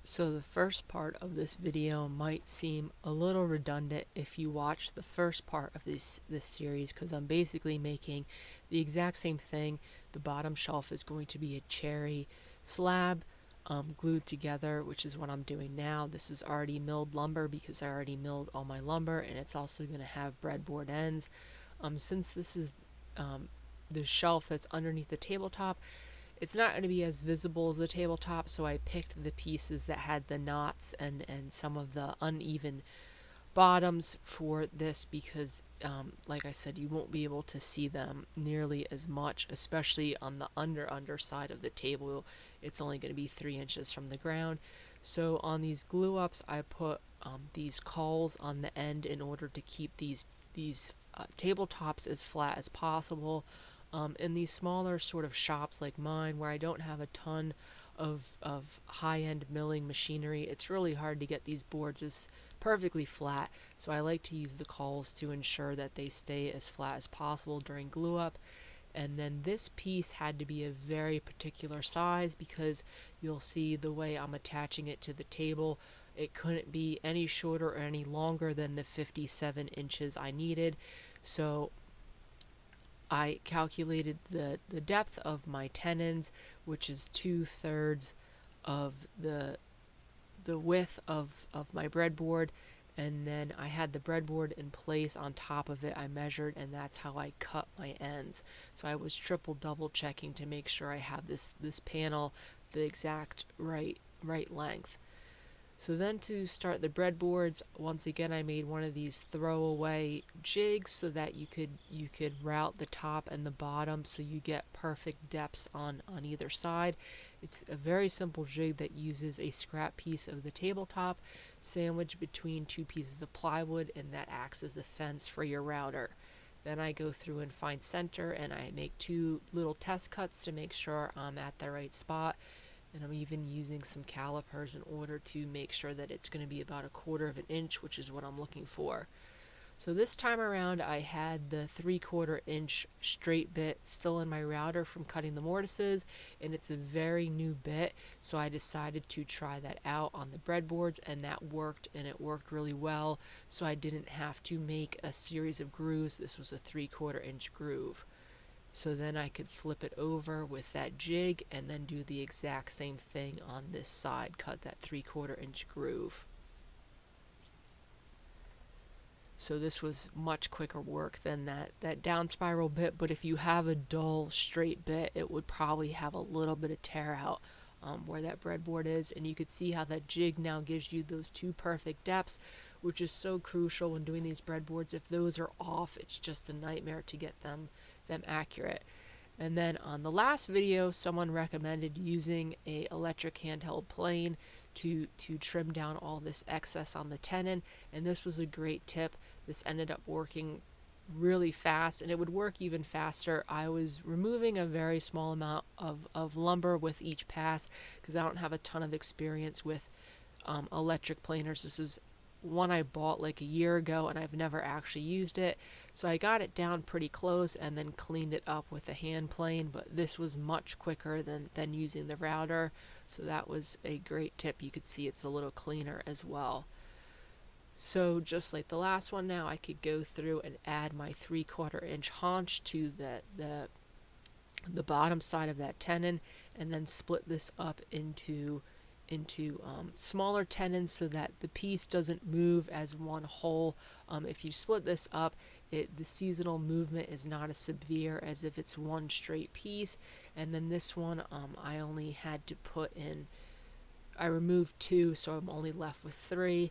So the first part of this video might seem a little redundant if you watch the first part of this series, because I'm basically making the exact same thing. The bottom shelf is going to be a cherry slab glued together, which is what I'm doing now. This is already milled lumber because I already milled all my lumber, and it's also going to have breadboard ends. Since this is the shelf that's underneath the tabletop, it's not going to be as visible as the tabletop, so I picked the pieces that had the knots and some of the uneven bottoms for this because, like I said, you won't be able to see them nearly as much, especially on the underside of the table. It's only going to be 3 inches from the ground. So on these glue ups, I put these cawls on the end in order to keep these tabletops as flat as possible. In these smaller sort of shops like mine, where I don't have a ton of high-end milling machinery, it's really hard to get these boards as perfectly flat, so I like to use the cawls to ensure that they stay as flat as possible during glue up. And then this piece had to be a very particular size because you'll see the way I'm attaching it to the table, it couldn't be any shorter or any longer than the 57 inches I needed. So I calculated the depth of my tenons, which is 2/3 of the width of my breadboard, and then I had the breadboard in place on top of it. I measured, and that's how I cut my ends. So I was double checking to make sure I have this panel the exact right length. So then to start the breadboards, once again I made one of these throwaway jigs so that you could route the top and the bottom so you get perfect depths on either side. It's a very simple jig that uses a scrap piece of the tabletop sandwiched between two pieces of plywood, and that acts as a fence for your router. Then I go through and find center, and I make 2 little test cuts to make sure I'm at the right spot. And I'm even using some calipers in order to make sure that it's going to be about 1/4 of an inch, which is what I'm looking for. So this time around I had the 3/4 inch straight bit still in my router from cutting the mortises, and it's a very new bit, so I decided to try that out on the breadboards, and that worked, and it worked really well, so I didn't have to make a series of grooves. This was a 3/4 inch groove. So then I could flip it over with that jig and then do the exact same thing on this side, cut that 3/4 inch groove. So this was much quicker work than that down spiral bit, but if you have a dull straight bit, it would probably have a little bit of tear out where that breadboard is, and you could see how that jig now gives you those 2 perfect depths, which is so crucial when doing these breadboards. If those are off, it's just a nightmare to get them accurate. And then on the last video, someone recommended using a electric handheld plane to trim down all this excess on the tenon, and this was a great tip. This ended up working really fast, and it would work even faster. I was removing a very small amount of lumber with each pass because I don't have a ton of experience with electric planers. This was one I bought like a year ago, and I've never actually used it, so I got it down pretty close and then cleaned it up with a hand plane, but this was much quicker than using the router, so that was a great tip. You could see it's a little cleaner as well. So just like the last one, now I could go through and add my 3/4 inch haunch to the bottom side of that tenon, and then split this up into smaller tenons so that the piece doesn't move as one whole. If you split this up, the seasonal movement is not as severe as if it's one straight piece. And then this one, I only had to put in, I removed 2, so I'm only left with 3.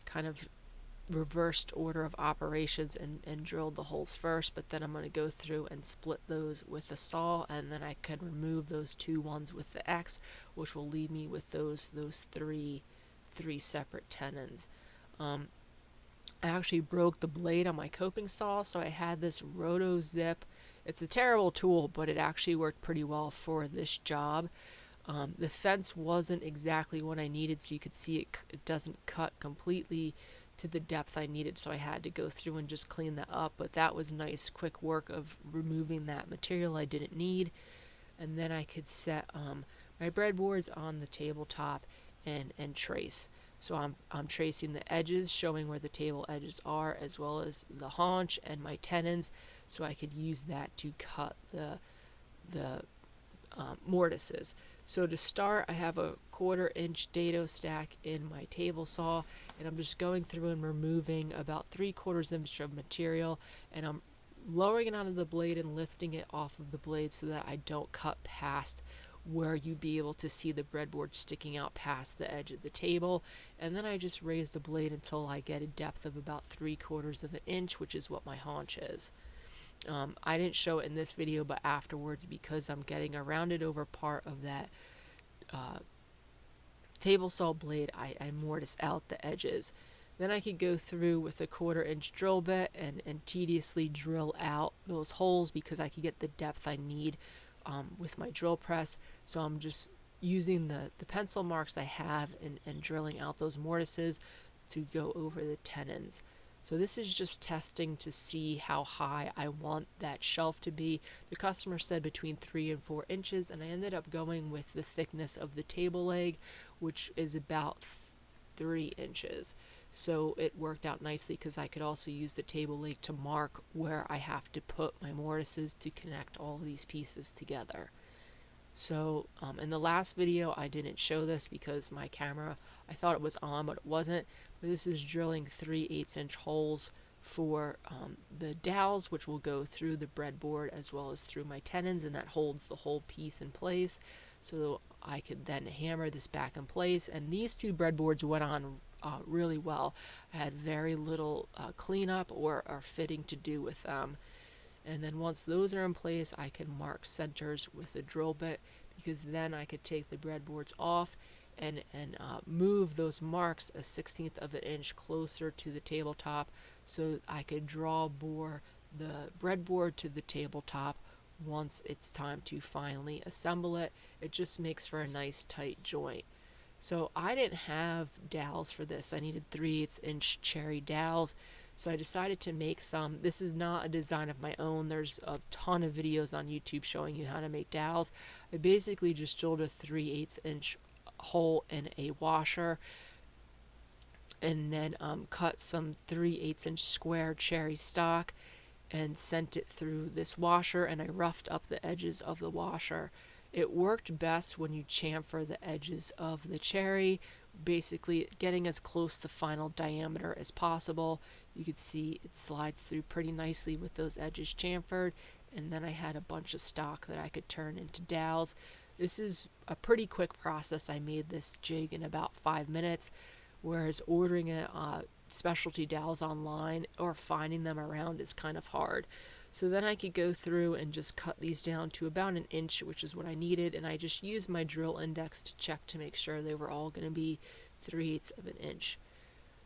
Kind of reversed order of operations and drilled the holes first, but then I'm going to go through and split those with the saw, and then I can remove those 2 ones with the X, which will leave me with those three separate tenons. I actually broke the blade on my coping saw, so I had this Roto Zip. It's a terrible tool, but it actually worked pretty well for this job. The fence wasn't exactly what I needed, so you could see it doesn't cut completely to the depth I needed, so I had to go through and just clean that up, but that was nice quick work of removing that material I didn't need. And then I could set my breadboards on the tabletop, and trace. So I'm tracing the edges, showing where the table edges are, as well as the haunch and my tenons, so I could use that to cut the mortises. So to start, I have a 1/4 inch dado stack in my table saw, and I'm just going through and removing about 3/4 inch of material, and I'm lowering it onto the blade and lifting it off of the blade so that I don't cut past where you'd be able to see the breadboard sticking out past the edge of the table. And then I just raise the blade until I get a depth of about 3/4 inch, which is what my haunch is. I didn't show it in this video, but afterwards, because I'm getting a rounded over part of that table saw blade, I mortise out the edges. Then I could go through with a 1/4 inch drill bit and tediously drill out those holes, because I could get the depth I need with my drill press. So I'm just using the pencil marks I have and drilling out those mortises to go over the tenons. So this is just testing to see how high I want that shelf to be. The customer said between 3 and 4 inches, and I ended up going with the thickness of the table leg, which is about 3 inches. So it worked out nicely, because I could also use the table leg to mark where I have to put my mortises to connect all these pieces together. So in the last video I didn't show this because my camera, I thought it was on, but it wasn't. But this is drilling 3/8 inch holes for the dowels, which will go through the breadboard as well as through my tenons, and that holds the whole piece in place. So I could then hammer this back in place, and these two breadboards went on really well. I had very little cleanup or fitting to do with them. And then once those are in place, I can mark centers with a drill bit, because then I could take the breadboards off and move those marks a 1/16 of an inch closer to the tabletop, so I could bore the breadboard to the tabletop once it's time to finally assemble it. It just makes for a nice tight joint. So I didn't have dowels for this. I needed 3/8 inch cherry dowels. So I decided to make some. This is not a design of my own. There's a ton of videos on YouTube showing you how to make dowels. I basically just drilled a 3/8 inch hole in a washer, and then cut some 3/8 inch square cherry stock and sent it through this washer, and I roughed up the edges of the washer. It worked best when you chamfer the edges of the cherry, basically getting as close to final diameter as possible. You can see it slides through pretty nicely with those edges chamfered, and then I had a bunch of stock that I could turn into dowels. This is a pretty quick process. I made this jig in about 5 minutes, whereas ordering specialty dowels online or finding them around is kind of hard. So then I could go through and just cut these down to about 1 inch, which is what I needed, and I just used my drill index to check to make sure they were all going to be 3/8 of an inch.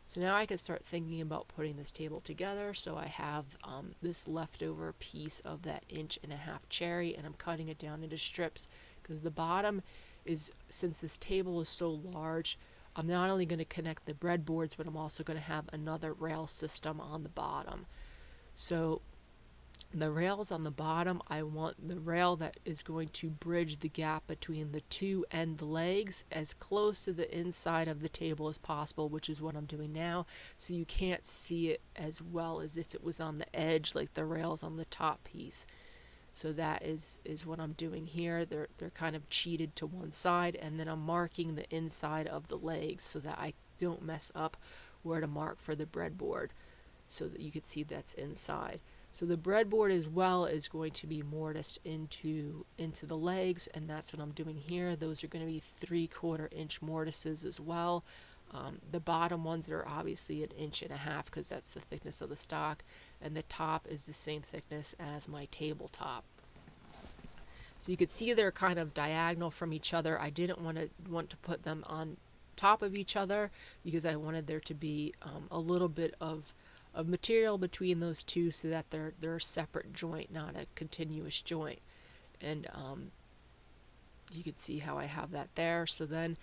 So now I can start thinking about putting this table together. So I have this leftover piece of that 1.5 inch cherry, and I'm cutting it down into strips, because the bottom is, since this table is so large, I'm not only going to connect the breadboards, but I'm also going to have another rail system on the bottom. So the rails on the bottom, I want the rail that is going to bridge the gap between the two end legs as close to the inside of the table as possible, which is what I'm doing now, so you can't see it as well as if it was on the edge like the rails on the top piece. So that is what I'm doing here. They're kind of cheated to one side, and then I'm marking the inside of the legs so that I don't mess up where to mark for the breadboard, so that you can see that's inside. So the breadboard as well is going to be mortised into the legs, and that's what I'm doing here. Those are going to be 3/4 inch mortises as well. The bottom ones are obviously 1.5 inches, because that's the thickness of the stock, and the top is the same thickness as my tabletop. So you can see they're kind of diagonal from each other. I didn't want to put them on top of each other, because I wanted there to be a little bit of material between those two, so that they're a separate joint, not a continuous joint. And you can see how I have that there. So then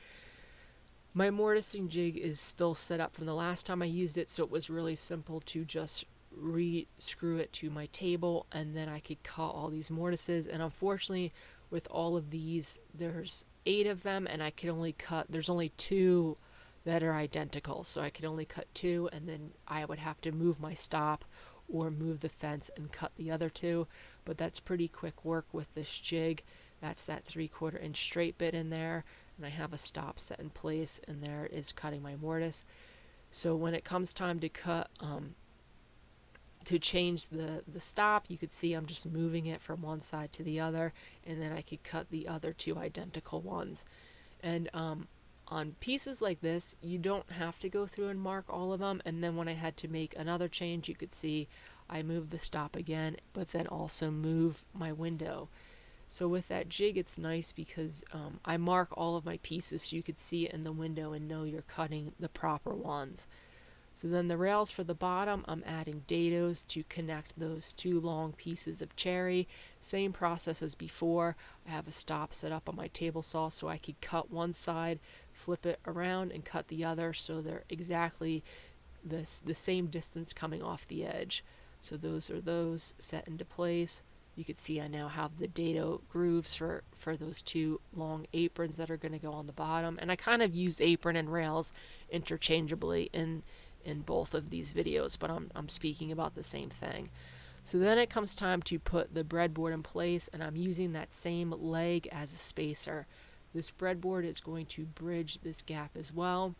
my mortising jig is still set up from the last time I used it, so it was really simple to just re-screw it to my table, and then I could cut all these mortises. And unfortunately, with all of these, there's 8 of them, and I can only cut, there's only 2 that are identical, so I could only cut 2, and then I would have to move my stop or move the fence and cut the other 2. But that's pretty quick work with this jig. That's that 3/4 inch straight bit in there, and I have a stop set in place, and there it is cutting my mortise. So when it comes time to cut, to change the stop, you could see I'm just moving it from one side to the other, and then I could cut the other 2 identical ones. And on pieces like this, you don't have to go through and mark all of them. And then when I had to make another change, you could see I moved the stop again, but then also move my window. So with that jig, it's nice because I mark all of my pieces so you could see it in the window and know you're cutting the proper ones. So then the rails for the bottom, I'm adding dados to connect those 2 long pieces of cherry. Same process as before. I have a stop set up on my table saw so I could cut one side, flip it around, and cut the other so they're exactly the same distance coming off the edge. So those are those set into place. You can see I now have the dado grooves for those 2 long aprons that are going to go on the bottom. And I kind of use apron and rails interchangeably in both of these videos, but I'm speaking about the same thing. So then it comes time to put the breadboard in place, and I'm using that same leg as a spacer. This breadboard is going to bridge this gap as well.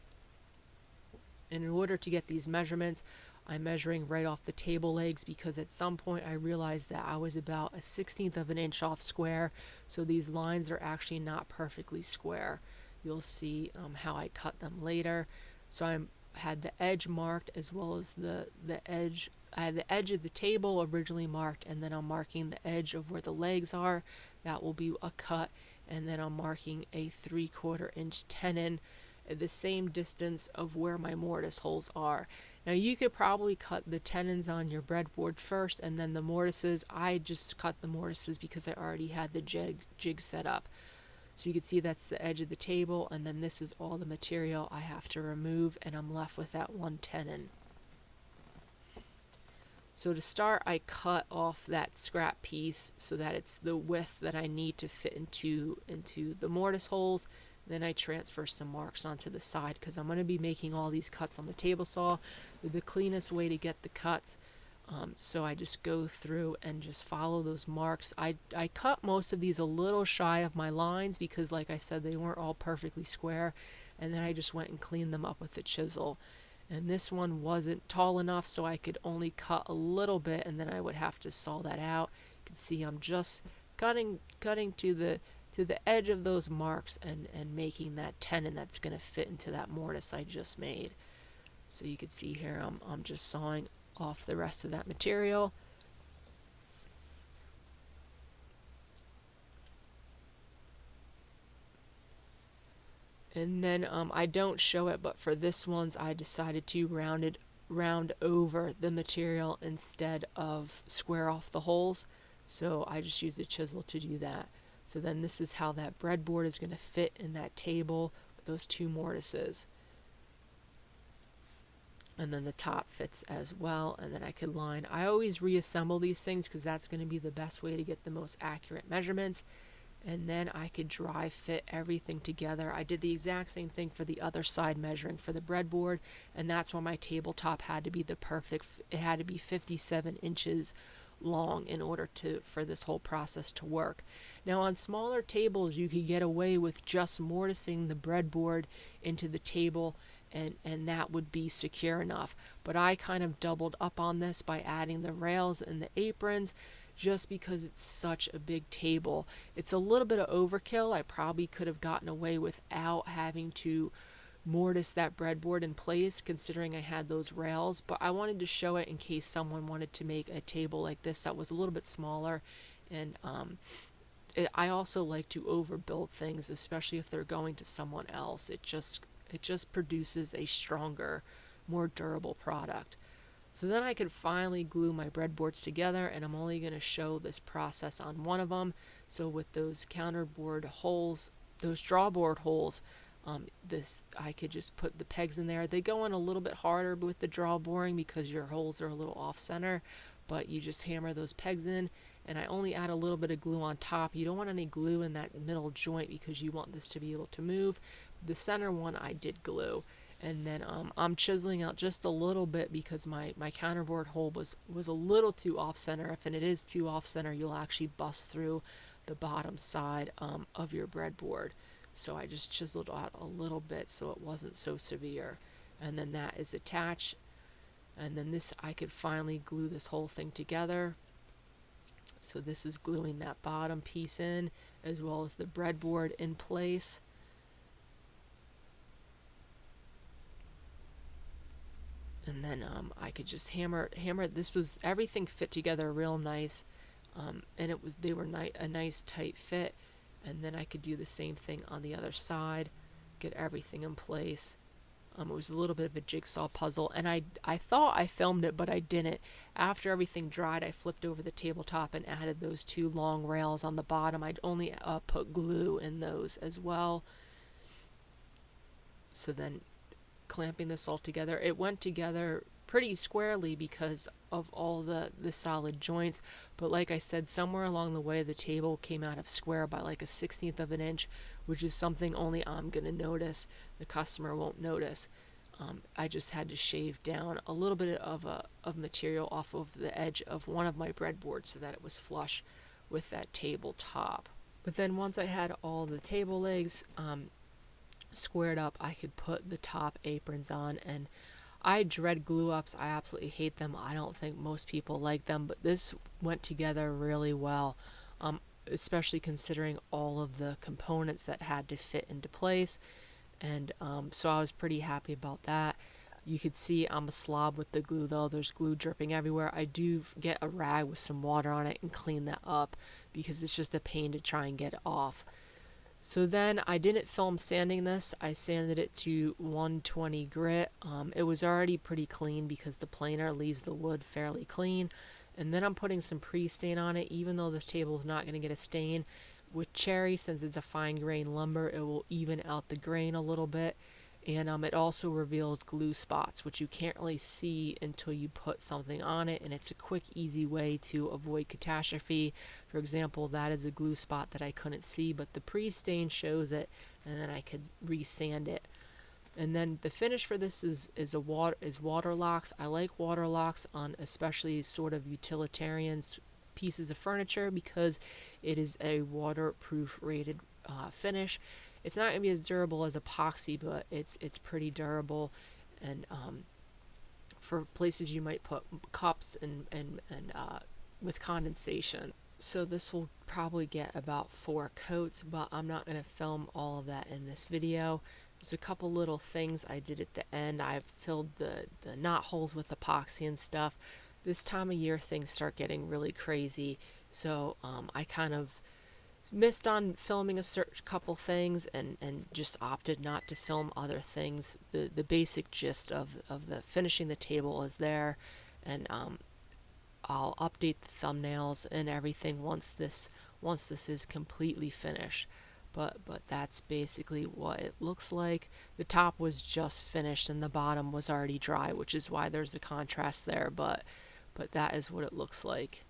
And in order to get these measurements, I'm measuring right off the table legs because at some point I realized that I was about a 1/16 of an inch off square, so these lines are actually not perfectly square. You'll see how I cut them later. So I had the edge marked as well as the edge. I had the edge of the table originally marked, and then I'm marking the edge of where the legs are. That will be a cut, and then I'm marking a 3/4 inch tenon at the same distance of where my mortise holes are. Now you could probably cut the tenons on your breadboard first and then the mortises. I just cut the mortises because I already had the jig set up. So you can see that's the edge of the table, and then this is all the material I have to remove, and I'm left with that 1 tenon. So to start, I cut off that scrap piece so that it's the width that I need to fit into the mortise holes. Then I transfer some marks onto the side because I'm going to be making all these cuts on the table saw. The cleanest way to get the cuts, so I just go through and just follow those marks. I cut most of these a little shy of my lines because, like I said, they weren't all perfectly square, and then I just went and cleaned them up with the chisel. And this one wasn't tall enough, so I could only cut a little bit, and then I would have to saw that out. You can see I'm just cutting to the edge of those marks and making that tenon that's going to fit into that mortise I just made. So you can see here I'm just sawing off the rest of that material. And then I don't show it, but for this ones I decided to round over the material instead of square off the holes. So I just use a chisel to do that. So then this is how that breadboard is going to fit in that table with those 2 mortises. And then the top fits as well, and then I could line. I always reassemble these things because that's going to be the best way to get the most accurate measurements. And then I could dry fit everything together. I did the exact same thing for the other side measuring for the breadboard, and that's why my tabletop had to be the perfect, it had to be 57 inches long in order for this whole process to work. Now on smaller tables you could get away with just mortising the breadboard into the table and that would be secure enough, but I kind of doubled up on this by adding the rails and the aprons just because it's such a big table. It's a little bit of overkill. I probably could have gotten away without having to mortise that breadboard in place considering I had those rails, but I wanted to show it in case someone wanted to make a table like this that was a little bit smaller. And I also like to overbuild things, especially if they're going to someone else. It just produces a stronger, more durable product. So then I could finally glue my breadboards together, and I'm only going to show this process on one of them. So with those counterboard holes, those drawboard holes, I could just put the pegs in there. They go in a little bit harder with the draw boring because your holes are a little off center, but you just hammer those pegs in and I only add a little bit of glue on top. You don't want any glue in that middle joint because you want this to be able to move. The center one I did glue. And then I'm chiseling out just a little bit because my counterboard hole was a little too off center. If it is too off center, you'll actually bust through the bottom side of your breadboard. So I just chiseled out a little bit so it wasn't so severe. And then that is attached. And then this, I could finally glue this whole thing together. So this is gluing that bottom piece in as well as the breadboard in place. And then I could just hammer it. This was, everything fit together real nice, and they were a nice tight fit. And then I could do the same thing on the other side, get everything in place. It was a little bit of a jigsaw puzzle, and I thought I filmed it, but I didn't. After everything dried, I flipped over the tabletop and added those 2 long rails on the bottom. I'd only put glue in those as well. So then, clamping this all together, it went together pretty squarely because of all the solid joints, but like I said, somewhere along the way the table came out of square by like a 1/16 of an inch, which is something only I'm gonna notice. The customer won't notice. I just had to shave down a little bit of material off of the edge of one of my breadboards so that it was flush with that tabletop. But then once I had all the table legs squared up, I could put the top aprons on, and I dread glue ups. I absolutely hate them. I don't think most people like them, but this went together really well, especially considering all of the components that had to fit into place. And so I was pretty happy about that. You could see I'm a slob with the glue though. There's glue dripping everywhere. I do get a rag with some water on it and clean that up because it's just a pain to try and get it off. So then I didn't film sanding this. I sanded it to 120 grit. It was already pretty clean because the planer leaves the wood fairly clean. And then I'm putting some pre-stain on it, even though this table is not going to get a stain. With cherry, since it's a fine grain lumber, it will even out the grain a little bit. And it also reveals glue spots, which you can't really see until you put something on it, and it's a quick, easy way to avoid catastrophe. For example, that is a glue spot that I couldn't see, but the pre-stain shows it, and then I could re-sand it. And then the finish for this is water locks. I like water locks on especially sort of utilitarian pieces of furniture because it is a waterproof rated finish. It's not going to be as durable as epoxy, but it's pretty durable. And for places you might put cups and with condensation. So this will probably get about 4 coats, but I'm not going to film all of that in this video. There's a couple little things I did at the end. I filled the knot holes with epoxy and stuff. This time of year things start getting really crazy, so I kind of missed on filming a couple things and just opted not to film other things. The basic gist of the finishing the table is there, and I'll update the thumbnails and everything once this is completely finished. But that's basically what it looks like. The top was just finished and the bottom was already dry, which is why there's a contrast there, but that is what it looks like.